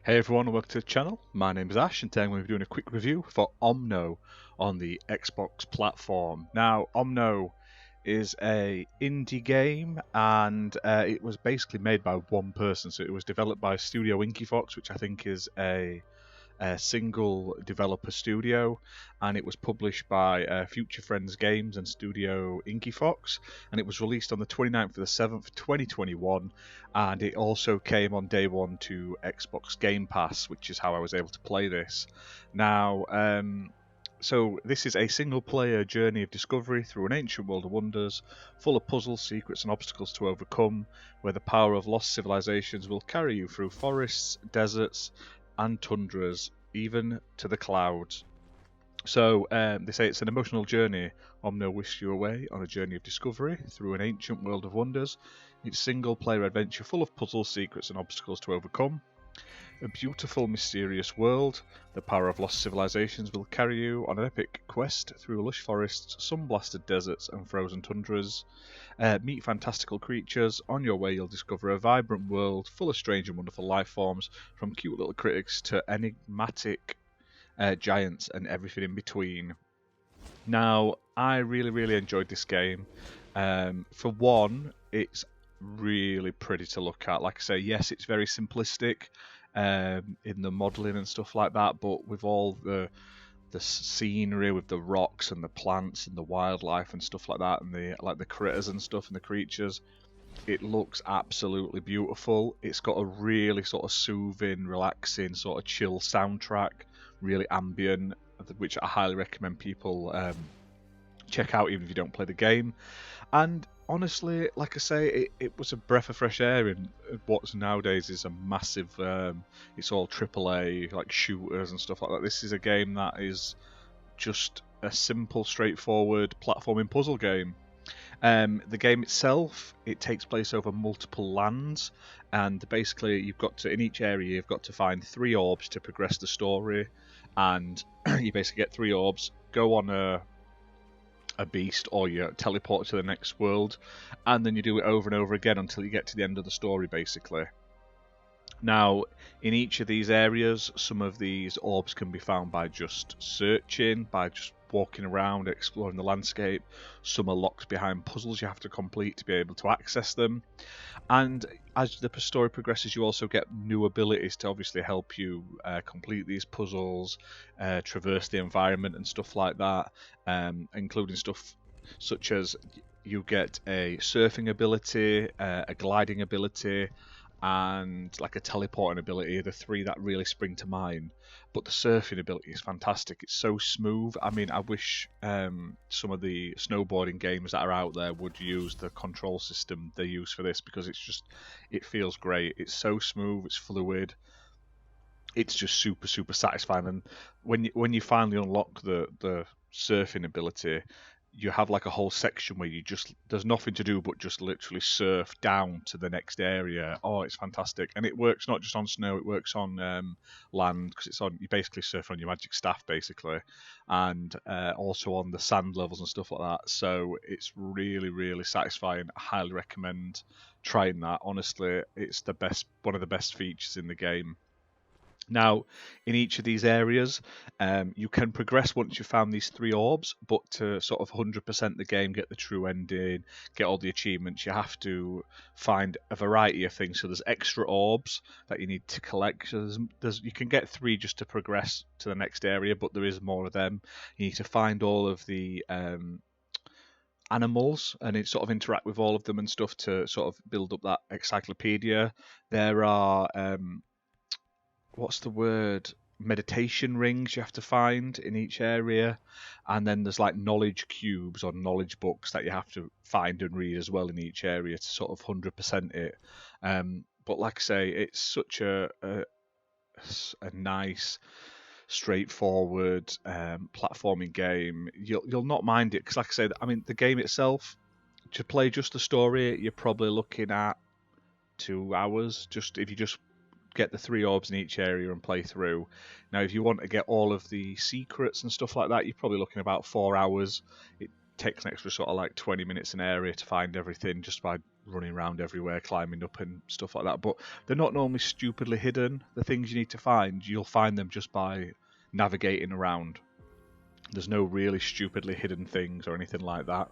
Hey everyone, welcome to the channel. My name is Ash, and today I'm going to be doing a quick review for Omno on the Xbox platform. Now, Omno is a indie game, and it was basically made by one person. So it was developed by Studio Inkyfox, which I think is a single developer studio, and it was published by Future Friends Games and Studio Inkyfox, and it was released on the 29th of the 7th 2021, and it also came on day one to Xbox Game Pass, which is how I was able to play this. Now, so this is a single-player journey of discovery through an ancient world of wonders, full of puzzles, secrets and obstacles to overcome, where the power of lost civilizations will carry you through forests, deserts and tundras, even to the clouds. So they say it's an emotional journey. Omno wishes you away on a journey of discovery through an ancient world of wonders. It's a single-player adventure full of puzzles, secrets and obstacles to overcome. A beautiful, mysterious world. The power of lost civilizations will carry you on an epic quest through lush forests, sun-blasted deserts and frozen tundras. Meet fantastical creatures. On your way you'll discover a vibrant world full of strange and wonderful life forms, from cute little critics to enigmatic giants and everything in between. Now, I really enjoyed this game. For one, it's really pretty to look at. Like I say, yes, it's very simplistic in the modelling and stuff like that, but with all the scenery, with the rocks and the plants and the wildlife and stuff like that, and the critters and stuff and the creatures, it looks absolutely beautiful. It's got a really sort of soothing, relaxing, sort of chill soundtrack, really ambient, which I highly recommend people check out even if you don't play the game. And honestly, like I say, it was a breath of fresh air in what's nowadays is a massive, it's all AAA, like shooters and stuff like that. This is a game that is just a simple, straightforward platforming puzzle game. The game itself, it takes place over multiple lands, and basically you've got to, in each area, you've got to find 3 orbs to progress the story, and you basically get 3 orbs, go on a beast, or you teleport to the next world, and then you do it over and over again until you get to the end of the story, basically. Now, in each of these areas, some of these orbs can be found by just searching, by just walking around, exploring the landscape. Some are locked behind puzzles you have to complete to be able to access them. And as the story progresses, you also get new abilities to obviously help you complete these puzzles, traverse the environment and stuff like that, including stuff such as you get a surfing ability, a gliding ability, and like a teleporting ability, the 3 that really spring to mind. But the surfing ability is fantastic. It's so smooth. I mean, I wish some of the snowboarding games that are out there would use the control system they use for this, because it feels great. It's so smooth, it's fluid. It's just super satisfying. And when you finally unlock the surfing ability, you have like a whole section where there's nothing to do but just literally surf down to the next area. Oh, it's fantastic. And it works not just on snow, it works on land, because you basically surf on your magic staff basically, and also on the sand levels and stuff like that. So it's really satisfying. I highly recommend trying that. Honestly, it's one of the best features in the game. Now, in each of these areas, you can progress once you've found these 3 orbs, but to sort of 100% the game, get the true ending, get all the achievements, you have to find a variety of things. So there's extra orbs that you need to collect. So you can get 3 just to progress to the next area, but there is more of them. You need to find all of the animals and it sort of interact with all of them and stuff to sort of build up that encyclopedia. There are what's the word? Meditation rings you have to find in each area, and then there's like knowledge cubes or knowledge books that you have to find and read as well in each area to sort of 100% it. But like I say, it's such a nice, straightforward platforming game. You'll not mind it, because like I say, I mean, the game itself, to play just the story, you're probably looking at 2 hours, just if you just get the 3 orbs in each area and play through. Now, if you want to get all of the secrets and stuff like that, you're probably looking about 4 hours. It takes an extra sort of like 20 minutes an area to find everything just by running around everywhere, climbing up and stuff like that. But they're not normally stupidly hidden. The things you need to find, you'll find them just by navigating around. There's no really stupidly hidden things or anything like that.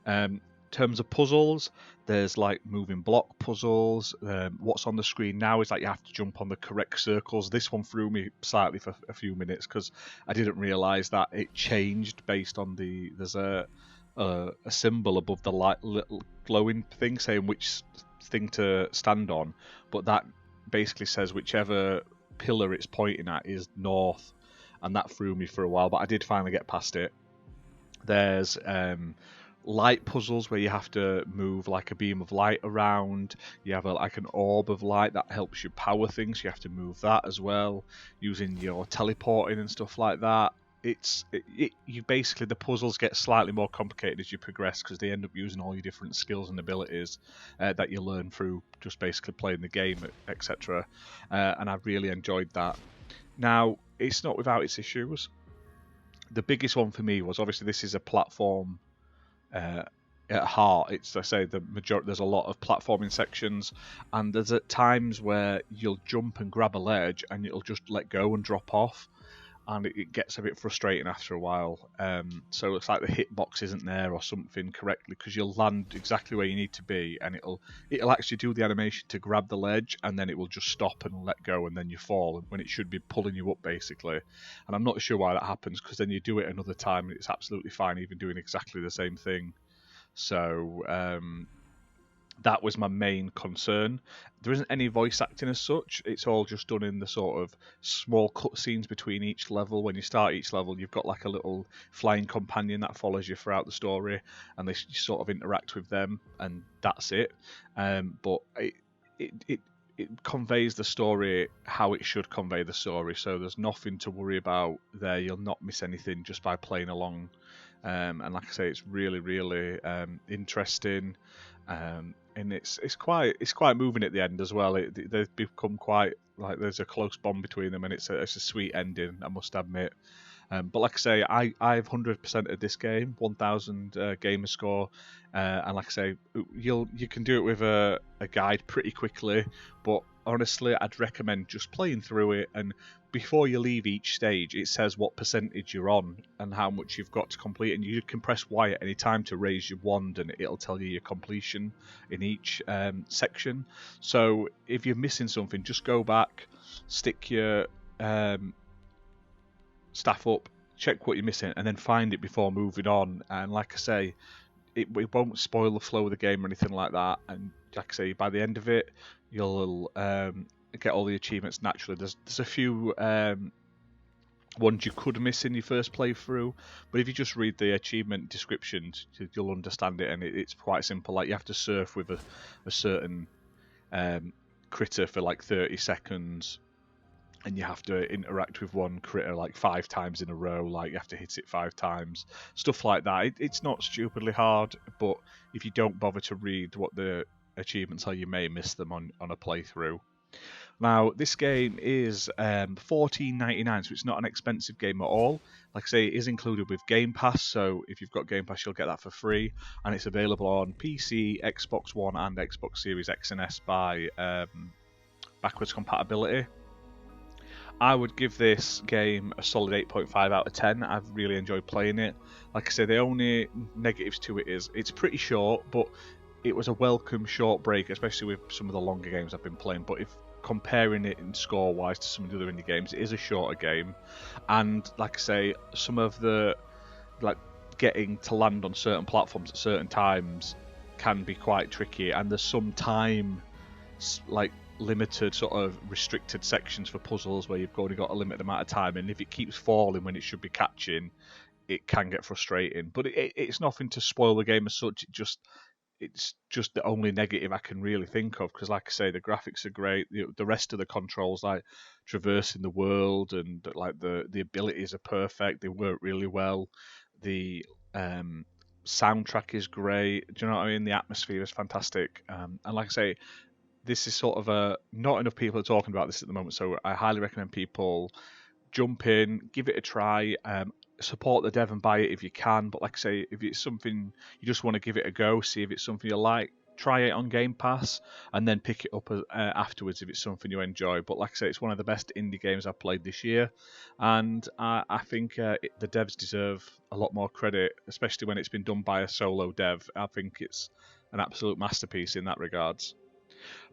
In terms of puzzles, there's like moving block puzzles. What's on the screen now is like you have to jump on the correct circles. This one threw me slightly for a few minutes because I didn't realise that it changed based on there's a symbol above the little glowing thing saying which thing to stand on, but that basically says whichever pillar it's pointing at is north, and that threw me for a while, but I did finally get past it. There's light puzzles where you have to move like a beam of light around. You have like an orb of light that helps you power things. You have to move that as well using your teleporting and stuff like that. You basically, the puzzles get slightly more complicated as you progress because they end up using all your different skills and abilities that you learn through just basically playing the game, etc. And I really enjoyed that. Now, it's not without its issues. The biggest one for me was obviously this is a platform at heart. It's, I say, the majority. There's a lot of platforming sections, and there's at times where you'll jump and grab a ledge and it'll just let go and drop off, and it gets a bit frustrating after a while. So it's like the hitbox isn't there or something correctly, because you'll land exactly where you need to be, and it'll actually do the animation to grab the ledge, and then it will just stop and let go, and then you fall when it should be pulling you up basically. And I'm not sure why that happens, because then you do it another time and it's absolutely fine, even doing exactly the same thing. So that was my main concern. There isn't any voice acting as such. It's all just done in the sort of small cutscenes between each level. When you start each level, you've got like a little flying companion that follows you throughout the story, and you sort of interact with them, and that's it. But it conveys the story how it should convey the story. So there's nothing to worry about there. You'll not miss anything just by playing along. And like I say, it's really, really interesting. And it's quite moving at the end as well. They've become quite like there's a close bond between them, and it's a sweet ending, I must admit. But like I say, I've 100% of this game, 1,000 gamer score, and like I say, you can do it with a guide pretty quickly. But honestly, I'd recommend just playing through it, and before you leave each stage, it says what percentage you're on and how much you've got to complete, and you can press Y at any time to raise your wand, and it'll tell you your completion in each section. So if you're missing something, just go back, stick your staff up, check what you're missing, and then find it before moving on. And like I say, it won't spoil the flow of the game or anything like that. And like I say, by the end of it, you'll get all the achievements naturally. There's a few ones you could miss in your first playthrough, but if you just read the achievement descriptions, you'll understand it, and it's quite simple. Like you have to surf with a certain critter for like 30 seconds, and you have to interact with one critter like 5 times in a row. Like you have to hit it 5 times, stuff like that. It's not stupidly hard, but if you don't bother to read what the achievements are, you may miss them on a playthrough. Now, this game is $14.99, so it's not an expensive game at all. Like I say, it is included with Game Pass, so if you've got Game Pass, you'll get that for free. And it's available on PC, Xbox One, and Xbox Series X and S by backwards compatibility. I would give this game a solid 8.5 out of 10. I've really enjoyed playing it. Like I say, the only negatives to it is it's pretty short, but it was a welcome short break, especially with some of the longer games I've been playing. But if comparing it in score-wise to some of the other indie games, it is a shorter game. And like I say, some of the getting to land on certain platforms at certain times can be quite tricky, and there's some time limited sort of restricted sections for puzzles where you've only got a limited amount of time, and if it keeps falling when it should be catching, it can get frustrating. But it's nothing to spoil the game as such. It's just the only negative I can really think of, because like I say, the graphics are great. The rest of the controls, like traversing the world and like the abilities are perfect. They work really well. The soundtrack is great. Do you know what I mean? The atmosphere is fantastic. And like I say, this is sort of not enough people are talking about this at the moment, so I highly recommend people jump in, give it a try, support the dev and buy it if you can. But like I say, if it's something you just want to give it a go, see if it's something you like, try it on Game Pass and then pick it up afterwards if it's something you enjoy. But like I say, it's one of the best indie games I've played this year, and I think the devs deserve a lot more credit, especially when it's been done by a solo dev. I think it's an absolute masterpiece in that regards.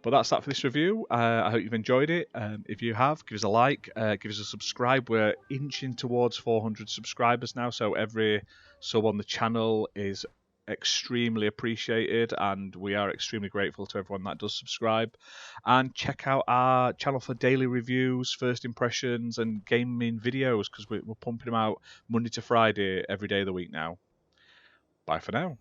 But that's that for this review. I hope you've enjoyed it. If you have, give us a like, give us a subscribe. We're inching towards 400 subscribers now, so every sub on the channel is extremely appreciated, and we are extremely grateful to everyone that does subscribe. And check out our channel for daily reviews, first impressions, and gaming videos, because we're pumping them out Monday to Friday every day of the week now. Bye for now.